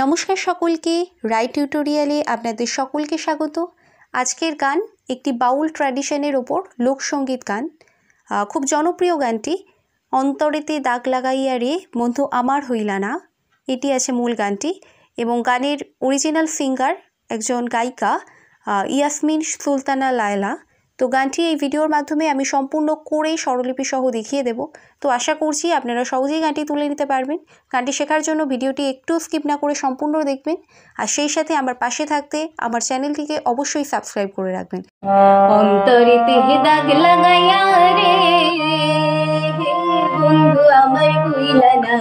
নমস্কার সকলকে, রাই টিউটোরিয়ালে আপনাদের সকলকে স্বাগত। আজকের গান একটি বাউল ট্র্যাডিশনের ওপর লোকসঙ্গীত গান। খুব জনপ্রিয় গানটি অন্তরেতে দাগ লাগাইয়া রে বন্ধু আমার হইলা না, এটি আছে মূল গানটি। এবং গানের অরিজিনাল সিঙ্গার একজন গায়িকা ইয়াসমিন সুলতানা লায়লা। তো গানটি এই ভিডিওর মাধ্যমে আমি সম্পূর্ণ করে স্বরলিপি সহ দেখিয়ে দেব। তো আশা করছি আপনারা সহজেই গানটি তুলে নিতে পারবেন। গানটি শেখার জন্য ভিডিওটি একটু স্কিপ না করে সম্পূর্ণ দেখবেন, আর সেই সাথে আমার পাশে থাকতে আমার চ্যানেলটিকে অবশ্যই সাবস্ক্রাইব করে রাখবেন। অন্তরেতে দাগ লাগাইয়া রে বন্ধু আমার হইলা না।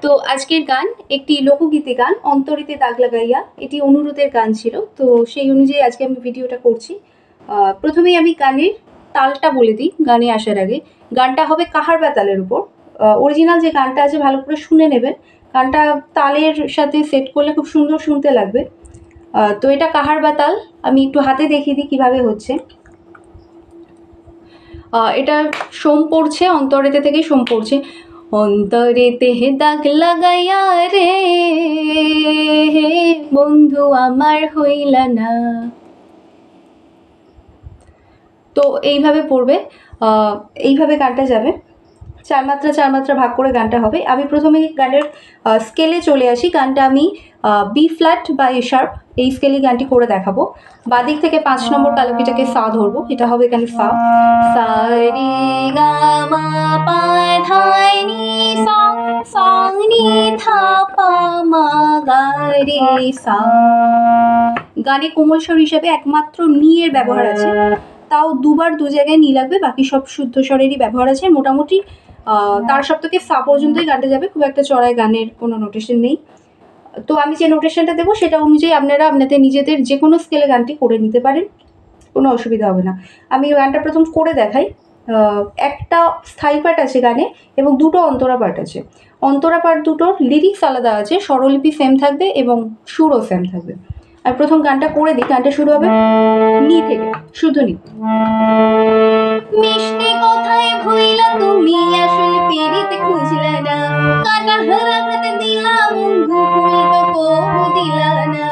তো আজকের গান একটি লোকগীতি গান, অন্তরেতে দাগ লাগাইয়া। এটি অনুরোধের গান ছিল, তো সেই অনুযায়ী আজকে আমি ভিডিওটা করছি। প্রথমেই আমি গানের তালটা বলে দিই। গানে আসার আগে গানটা হবে কাহারবা তালের উপর। অরিজিনাল যে গানটা আছে ভালো করে শুনে নেবেন, গানটা তালের সাথে সেট করলে খুব সুন্দর শুনতে লাগবে। তো এটা কাহারবা তাল, আমি একটু হাতে দেখিয়ে দিই কীভাবে হচ্ছে। এটা সোম পড়ছে, অন্তরেতে থেকে সোম পড়ছে। অন্তরেতে দাগ লাগাইয়া রে বন্ধু আমার হইলা না। তো এইভাবে পড়বে, এইভাবে গানটা যাবে। চার মাত্রা ভাগ করে গানটা হবে। আমি প্রথমে গানের স্কেলে চলে আসি। গানটা আমি বি ফ্ল্যাট বা এ শার্প এই স্কেলে গানটি করে দেখাবো। বাদিক থেকে 5 নম্বর কালকিটাকে সা ধরবো, এটা হবে এখানে সা। সা রে গা মা পা ধা নি সা, সা নি ধা পা মা গা রে সা। গানে কোমল স্বর হিসাবে একমাত্র নি এর ব্যবহার আছে, তাও দুবার দু জায়গায় নি লাগবে, বাকি সব শুদ্ধ স্বরেরই ব্যবহার আছে। মোটামুটি তার সপ্তকে সা পর্যন্তই গানটা যাবে, খুব একটা চড়াই গানের কোনো নোটেশন নেই। তো আমি যে নোটেশনটা দেবো সেটা অনুযায়ী আপনারা আপনাদের নিজেদের যে কোনো স্কেলে গানটি করে নিতে পারেন, কোনো অসুবিধা হবে না। আমি গানটা প্রথম করে দেখাই। একটা স্থায়ী পার্ট আছে গানে এবং দুটো অন্তরা পার্ট আছে। অন্তরা পার্ট দুটোর লিরিক্স আলাদা আছে, স্বরলিপি সেম থাকবে এবং সুরও সেম থাকবে। আর প্রথম গানটা করে দিই। গানটা শুরু হবে নি থেকে, শুদ্ধ নি। মিষ্টি কোথায় ভুইলা তুমি আসল পিরিতে খুঁজলা না, কাটা হারা হাতে দিলা বন্ধু ফুল তো কবু দিলা না।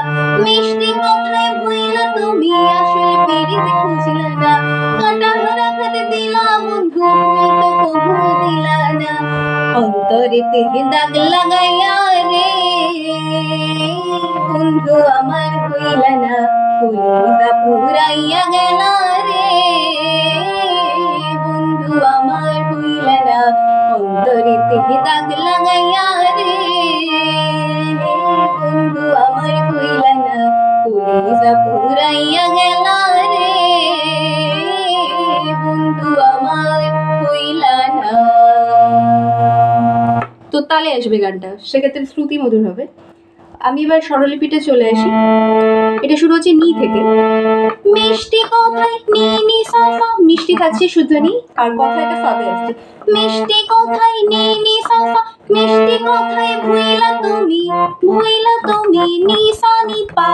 মিষ্টি কোথায় ভুইলা তুমি আসল পিরিতে খুঁজলা না, কাটা হারা হাতে দিলা বন্ধু ফুল তো কবু দিলা না। অন্তরেতে দাগ লাগাইয়া রে বন্ধু আমার হইলা না, কলিজা পুরাইয়া গেলা রে বন্ধু আমার হইলা না। অন্তরেতে দাগ লাগাইয়া রে বন্ধু আমার হইলা না, কলিজা পুরাইয়া গেলা রে বন্ধু আমার হইলা না। তো তালে আসবে গানটা, সেক্ষেত্রে শ্রুতি মধুর হবে। আমি এবার স্বরলিপিতে চলে আসি। এটা শুরু হচ্ছে নি থেকে। মিষ্টি কথায় নি নি সা সা, মিষ্টি থাকছে শুদ্ধ নি, আর কথা এটা সাথে আসছে। মিষ্টি কথায় নি নি সা সা, মিষ্টি কথায় ভুইলা তুমি নি সা নি পা,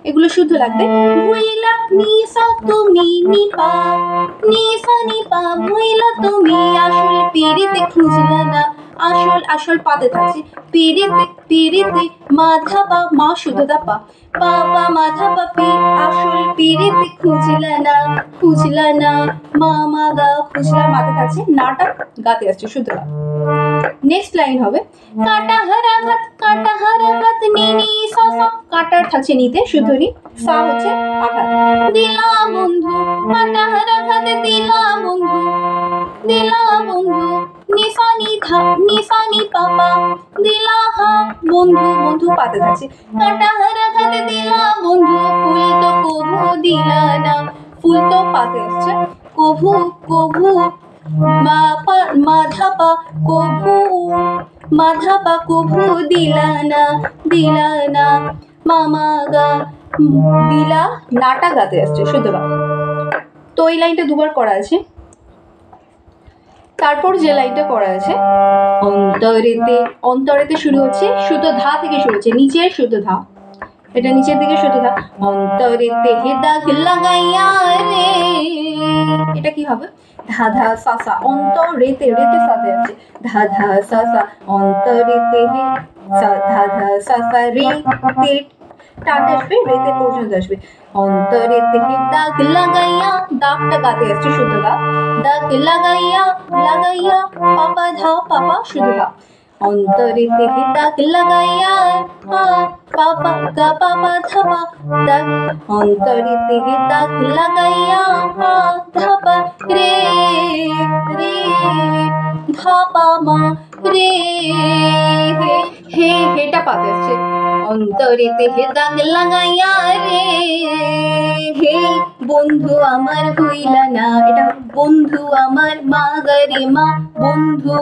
এগুলো শুদ্ধ লাগবে। ভুইলা নি সা তুমি নি পা, নি সা নি পা, ভুইলা তুমি আসল পিরিতে খুঁজলা না। আসল পাতে থাকছে। পিরিতে মাধা পা, মা শুদ্ধ দা পা, পা মাধা পা পি, আসল পিরিতে খুঁজলা না, মা গা খুঁজলা, মাতে থাকছে, নাটা গাতে আসছে শুদ্ধ গা। নেক্সট লাইন হবে কাটা হারা হাত নি নি সা সা, কাটার থাকছে নিতে শুদ্ধ নি, সা হচ্ছে আঘাত। দিলা বন্ধু কাটা হারা হাত দিলা বন্ধু নিসা নি পাপা দিলা হা, বন্ধু পাতে থাকছে। কাটা হারা হাত দিলা বন্ধু ফুল তো কভু দিলা না, ফুল তো পাতে আসছে। কভু মাধা পা কভু দিলা না, মামা গা দিলা, নাটা গাতে আসছে শুদ্ধ গা। তো এই লাইনটা দুবার করা আছে। তারপর যে লাইনটা করা আছে অন্তরেতে শুরু হচ্ছে শুদ্ধ ধা থেকে শুরু হচ্ছে, নিচের শুদ্ধ ধা, এটা নিচের দিকে শুদ্ধ ধা। অন্তরেতে দাগ লাগাইয়া রে, এটা কি হবে ধা ধা সা সা, অন্তরেতে সাথে আছে ধা ধা সা সা, অন্তরেতে সা ধা ধা সা সা রে তে টানতে আসবে, রেতে পর্যন্ত আসবে। অন্তরেতে দাগ লাগাইয়া, দাগটা গাতে আসছে শুদ্ধ গা, দাগ লাগাইয়া লাগাইয়া পাপা ধা পাপা শুদ্ধ গা। অন্তরেতে দাগ লাগাইয়া পাপা গা পাপা ধাপা দাগ, অন্তরেতে দাগ লাগাইয়া ধাপা রে রে ধাপা মা রে হে হেটা পাতে আসছে। অন্তরেতে দাগ লাগাইয়া রে হে বন্ধু আমার হইলা না, এটা বন্ধু আমার মা গা রে মা, বন্ধু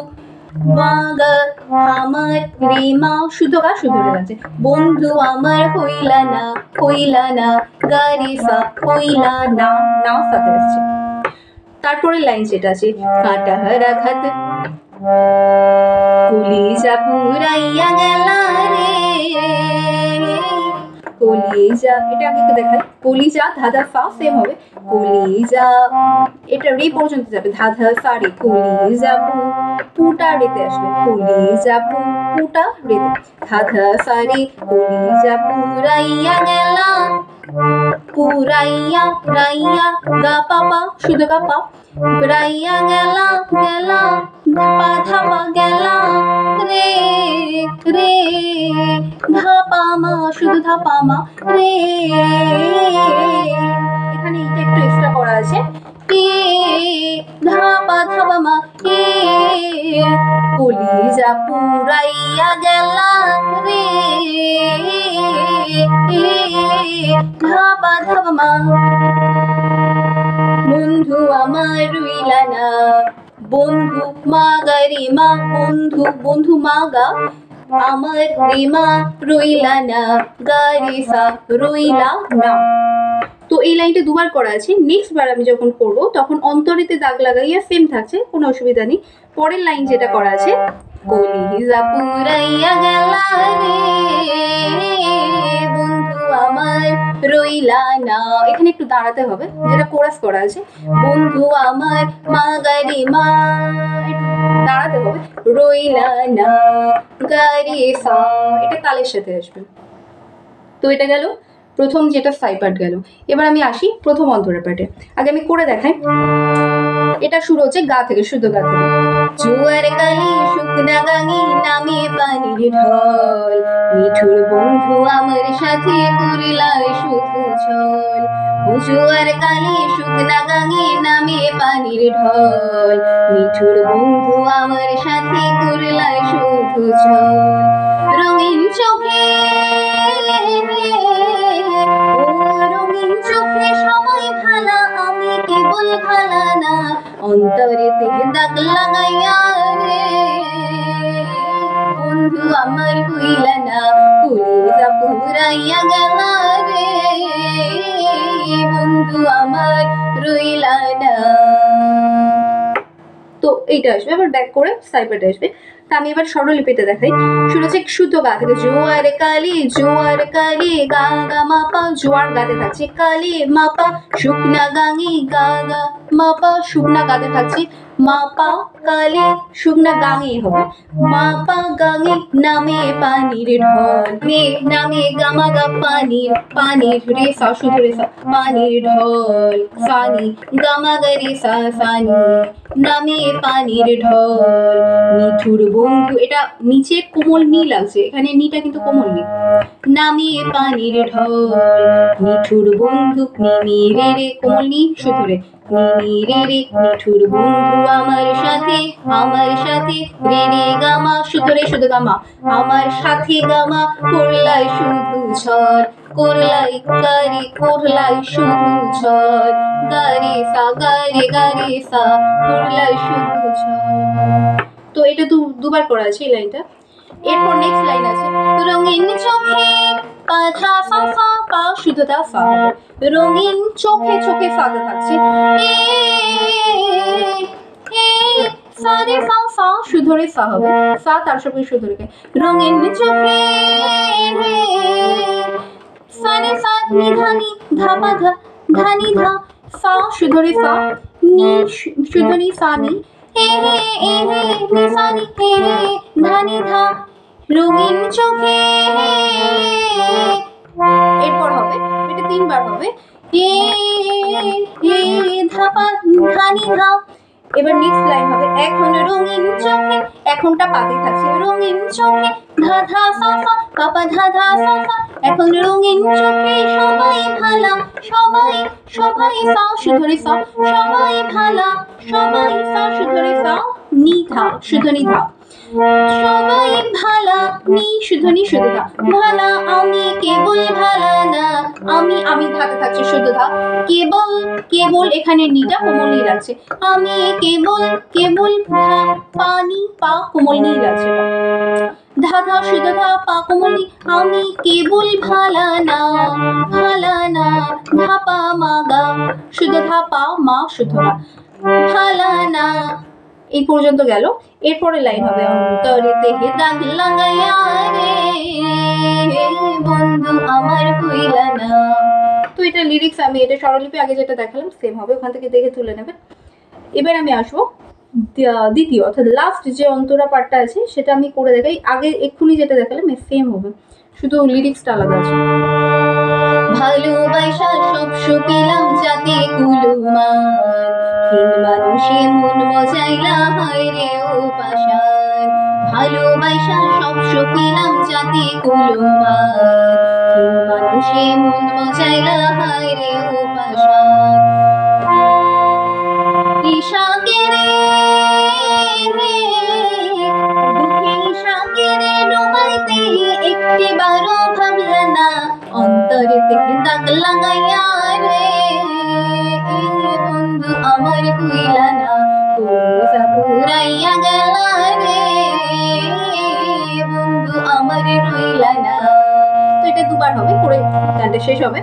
মা গা আমার রে মা শুদ্ধ গা শুদ্ধ রে যাচ্ছে। বন্ধু আমার হইলা না গা রে সা হইলা না, না সাথে আসছে। তারপরে লাইন যেটা আছে কাটা রাখাত কলিজা পুরাইয়া গেলা রে কলিজা, এটা আগে একটু দেখাই। কলিজা ধাধা সা সেম হবে, কলিজা এটা রে পর্যন্ত যাবে, ধাধা সা রে, কলিজা পুটা রেতে আসবে, কলিজা পুটা রেতে, ধাধা সা রে কলিজা পুরাইয়া গেলা, পুরাইয়া রাইয়া গা পাপা শুদ্ধ গা পা, রাইয়া গেলা গেলা ধাপা ধাপা গেলা রে রে ধাপা মা শুধু ধাপা মা রে। এখানে এটা একটু এক্সট্রা করা আছে, ধাপা ধাপা মা কলিজা পুরাইয়া গেলা রে ধাপা ধাপা মা। বন্ধু আমার রইলা না, বন্ধু মা গা রে মা, বন্ধু বন্ধু মা গা আমার রে মা রইলা না গা রে সা রইলা না। তো এই লাইনটা দুবার করা আছে। নেক্সট বার আমি যখন করব তখন অন্তরেতে দাগ লাগাইয়া সেম থাকছে, কোনো অসুবিধা নেই। পরের লাইন যেটা করা আছে কলিজা পুরাইয়া গেলা রে বন্ধু আমার রইলা না, এখানে একটু দাঁড়াতে হবে, যেটা কোরাস করা আছে বন্ধু আমার মা গা রে মা, দাঁড়াতে হবে, রইলা না গা রে সা, এটা তালের সাথে আসবে। তো এটা গেল প্রথম যেটা সাই পার্ট গেল। এবার আমি আসি প্রথম অন্তরা পার্টে, আগে আমি করে দেখাই। এটা শুরু হচ্ছে গা থেকে, শুদ্ধ গা থেকে। জোয়ার কালি শুকনা গাঙি নামে পানির ঢল, মিঠুর বন্ধু আমার সাথে করলাই শুধু ছল। জোয়ার কালি শুকনা গাঙি নামে পানির ঢল, মিঠুর বন্ধু আমার সাথে করলাই শুধু ছল। রঙিন চোখে রঙিন চোখে সবাই ভালা, আমি কেবল ভালা না, অন্তরেতে দাগ লাগাইয়া রে বন্ধু আমার হইলা না, কলিজা পুরাইয়া গেলা রে বন্ধু আমার রইলা না। তো এইটা আসবে, আবার ব্যাক করে সাইপারটা আসবে। তা আমি এবার স্বরলিপিতে দেখাই। শুরু হচ্ছে শুদ্ধ গা থেকে, জোয়ার কালি গা গা মাপা, জোয়ার গাতে থাকছে, কালি মাপা শুকনা গাঙি গা গা মাপা, শুকনা গাতে থাকছে, মাপা কালি শুকনা গাঙি হবে, মাপা গাঙি নামে পানির ঢল, মে নামে গামা গা পানির, পানির রে সা শুদ্ধ রে সা, পানির ঢল সানি গামা গা রে সা সানি নামে পানির ঢল। মিঠুর বন্ধু, এটা নিচে কোমল নি লাগছে, এখানে নিটা কিন্তু কোমল নি, নামে পানির ঢল, মিঠুর বন্ধু নি রে রে কোমল নি শুদ্ধ রে, নি রে রে মিঠুর বন্ধু আমার সাথে রে রে গামা শুদ্ধ রে শুদ্ধ গামা, আমার সাথে গামা করলাই শুধু ঝড়, করলাই গারে করলাই শুধু ঝড়, গারে সা করলাই শুধু ঝড়। তো এটা দুবার করা আছে এই লাইনটা। এরপর নেক্সট লাইন আছে রঙিন চোখে পাধা ফা ফা পা শুদ্ধতা ফা হবে, রঙিন চোখে চোখে ফাতে থাকছে, সা রে ফা ফা শুদ্ধ রে ফা হবে, ফা তার সঙ্গে শুদ্ধ রেখে, রঙিন চোখে সা রে ফা নি ধা নি ধা পা ধা ধা নি ধা, ফা শুদ্ধ রে ফা, নি শুদ্ধ নি ফা নি, হে হে এ হে নি ফা নি হে হে ধা নি ধা, রঙিন চোখে। এরপর হবে, এটা 3 বার হবে, এ ধাপা ধানি ধা। এবার নেক্সট লাইন হবে, এখন রঙিন চোখে, এখনটা পাতে থাকছে, রঙিন চোখে ধা ধা সা সা, পাপা ধা ধা সা সা। এখন রঙিন চোখে সবাই ভালা, সবাই সবাই সা সুধরে সা, সবাই ভালা, সবাই সা সুধরে সা, নি ধা শুধু নি ধা। সবাই ভালা, নি শুধু নি শুধু ধা, ভালা আমি কেবল ভালা না, আমি ধাতে থাকছে শুধু ধা, কেবল কেবল এখানে নিটা কোমল নি লাগছে, আমি কেবল কেবল ধা, পানি পা কোমল নি লাগছে, ধা ধা শুধু ধা পা কোমল নি, আমি কেবল ভালা না, ভালা না, ধা পা মা গা শুধু ধা পা মা শুধু ধা, ভালা না। এই পর্যন্ত গেল। এরপরে লাইন হবে, অন্তরেতে দাগ লাগাইয়া রে বন্ধু আমার কইলা না। তো এটা লিরিক্স, আমি এটা স্বরলিপি আগে যেটা দেখালাম সেম হবে, ওখান থেকে দেখে তুলে নেবেন। এবার আমি আসবো দ্বিতীয় অর্থাৎ লাস্ট যে অন্তরা পার্টটা আছে সেটা আমি করে দেখাই। আগে এক্ষুনি যেটা দেখালাম সেম হবে, শুধু লিরিক্সটা আলাদা আছে। ভালোবাসা সব সুপিলাম যাতে কুলুমান, তিন মানুষে মন মজাইলা হয় রে ও পাশান। ভালোবাসা সব সুপিলাম যাতে কুলুমান, তিন মানুষে মন মজাইলা হয় রে ও পাশান। ঈশাকে রে দুঃখে ঈশাকে রে ডুবাইতে একটি বারো ভাবলা না, অন্তরেতে দাগ লাগাইয়া রে বন্ধু আমার কইলা না, পুরাইয়া গেলা রে বন্ধু আমার রইলা না। তো এটা দুবার হবে, পরে গানটা শেষ হবে।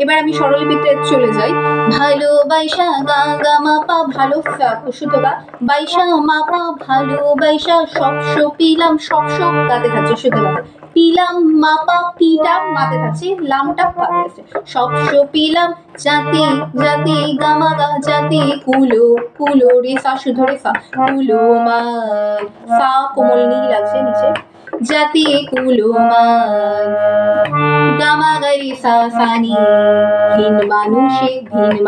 এবার আমি স্বরলিপিতে চলে যাই। ভালোবাসা গা গা মা পা, ভালো শুধু গা, বাইশা মা পা, ভালোবাসা সব পিলাম, সব গাতে থাকছে শুধু গাতে, পিলাম মা পা, পিটা মাতে থাকছে, লামটা পাতে আছে, সব পিলাম জাতি জাতি গামা গা জাতি, কুলো কুলো রে সা শুধু রে সা, কুলো মা সা কোমল নি লাগছে নিচে, জাতি কুলো মান গামা গারি সা সানি। ভিন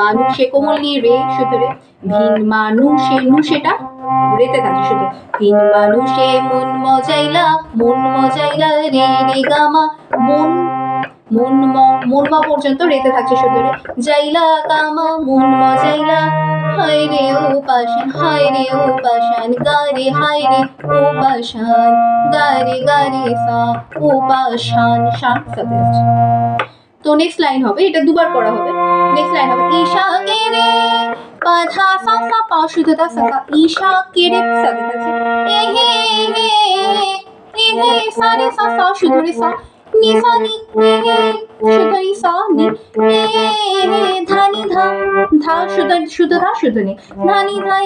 মানুষে কোমল নি রে শুধু রে, ভিন মানুষে নু সেটা রেতে থাকছে শুধু, ভিন মানুষে মন মজাইলা রে রে গামা, মন মা পর্যন্ত রেতে থাকছে শুধু রে, যাইলা কামা মন মজাইলা, হায় রে ও পাশান, হায় রে ও পাশান, গারে হায় রে ও পাশান, গারে সা ও পাশান, শান সাথে আছে। তো নেক্সট লাইন হবে, এটা দুবার করা হবে। নেক্সট লাইন হবে, ঈশা কে রে পা ধা সা সা, পা শুধু দা সা সা, ঈশা কে রে সাথে থাকছে, এ হে সা রে সা সা শুধু রে সা, নি সা নি শুধু নি সা নি, ধানি ধা ধা শুধু ধা শুধু নি, ধানি ধা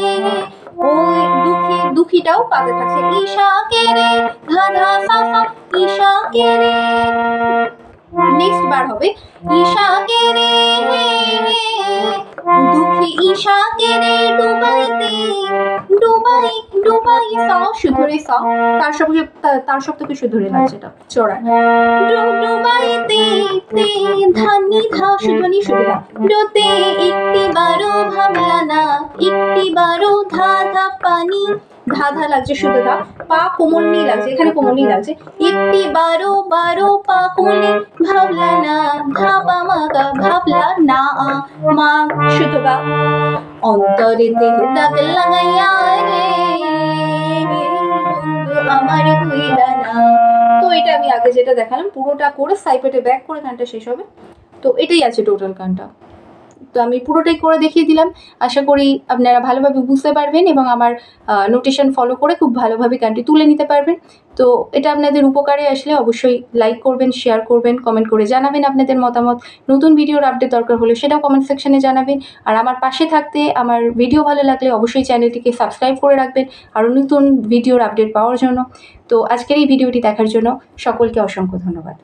ওই দুঃখীটাও পাতে থাকছে, ঈশা কে রে ধা ধা সা সা, ঈশা কে রে। নেক্সট বার হবে, ঈশা কে রে দুঃখী ঈশা কে রে ডুবাইতে, ডুবাই সা শুধু রে সা, তার সপ্তকে শুধু রে লাগছে, এটা চড়া, ডুবাইতে তে ধানি ধা শুধু নি শুধু ধা, ডোতে একটি বারো ভাবলা না, একটি বারো ধা ধা পানি, ধা ধা লাগছে শুধু ধা, পা কোমল নি লাগছে, এখানে কোমল নি লাগছে, একটি বারো পা কোমল নি, ভাবলা না ধা পা মা গা, ভাবলা না মা শুধু গা, অন্তরেতে দাগ লাগাইয়া রে বন্ধু আমার কইলা না। তো এটা আমি আগে যেটা দেখালাম পুরোটা করে সাইপেটে ব্যাক করে গানটা শেষ হবে। তো এটাই আছে টোটাল গানটা। তো আমি পুরোটাই করে দেখিয়ে দিলাম, আশা করি আপনারা ভালোভাবে বুঝতে পারবেন এবং আমার নোটেশন ফলো করে খুব ভালোভাবে গানটি তুলে নিতে পারবেন। তো এটা আপনাদের উপকারে আসলে অবশ্যই লাইক করবেন, শেয়ার করবেন, কমেন্ট করে জানাবেন আপনাদের মতামত। নতুন ভিডিওর আপডেট দরকার হলে সেটাও কমেন্ট সেকশনে জানাবেন। আর আমার পাশে থাকতে, আমার ভিডিও ভালো লাগলে অবশ্যই চ্যানেলটিকে সাবস্ক্রাইব করে রাখবেন আরও নতুন ভিডিওর আপডেট পাওয়ার জন্য। তো আজকের এই ভিডিওটি দেখার জন্য সকলকে অসংখ্য ধন্যবাদ।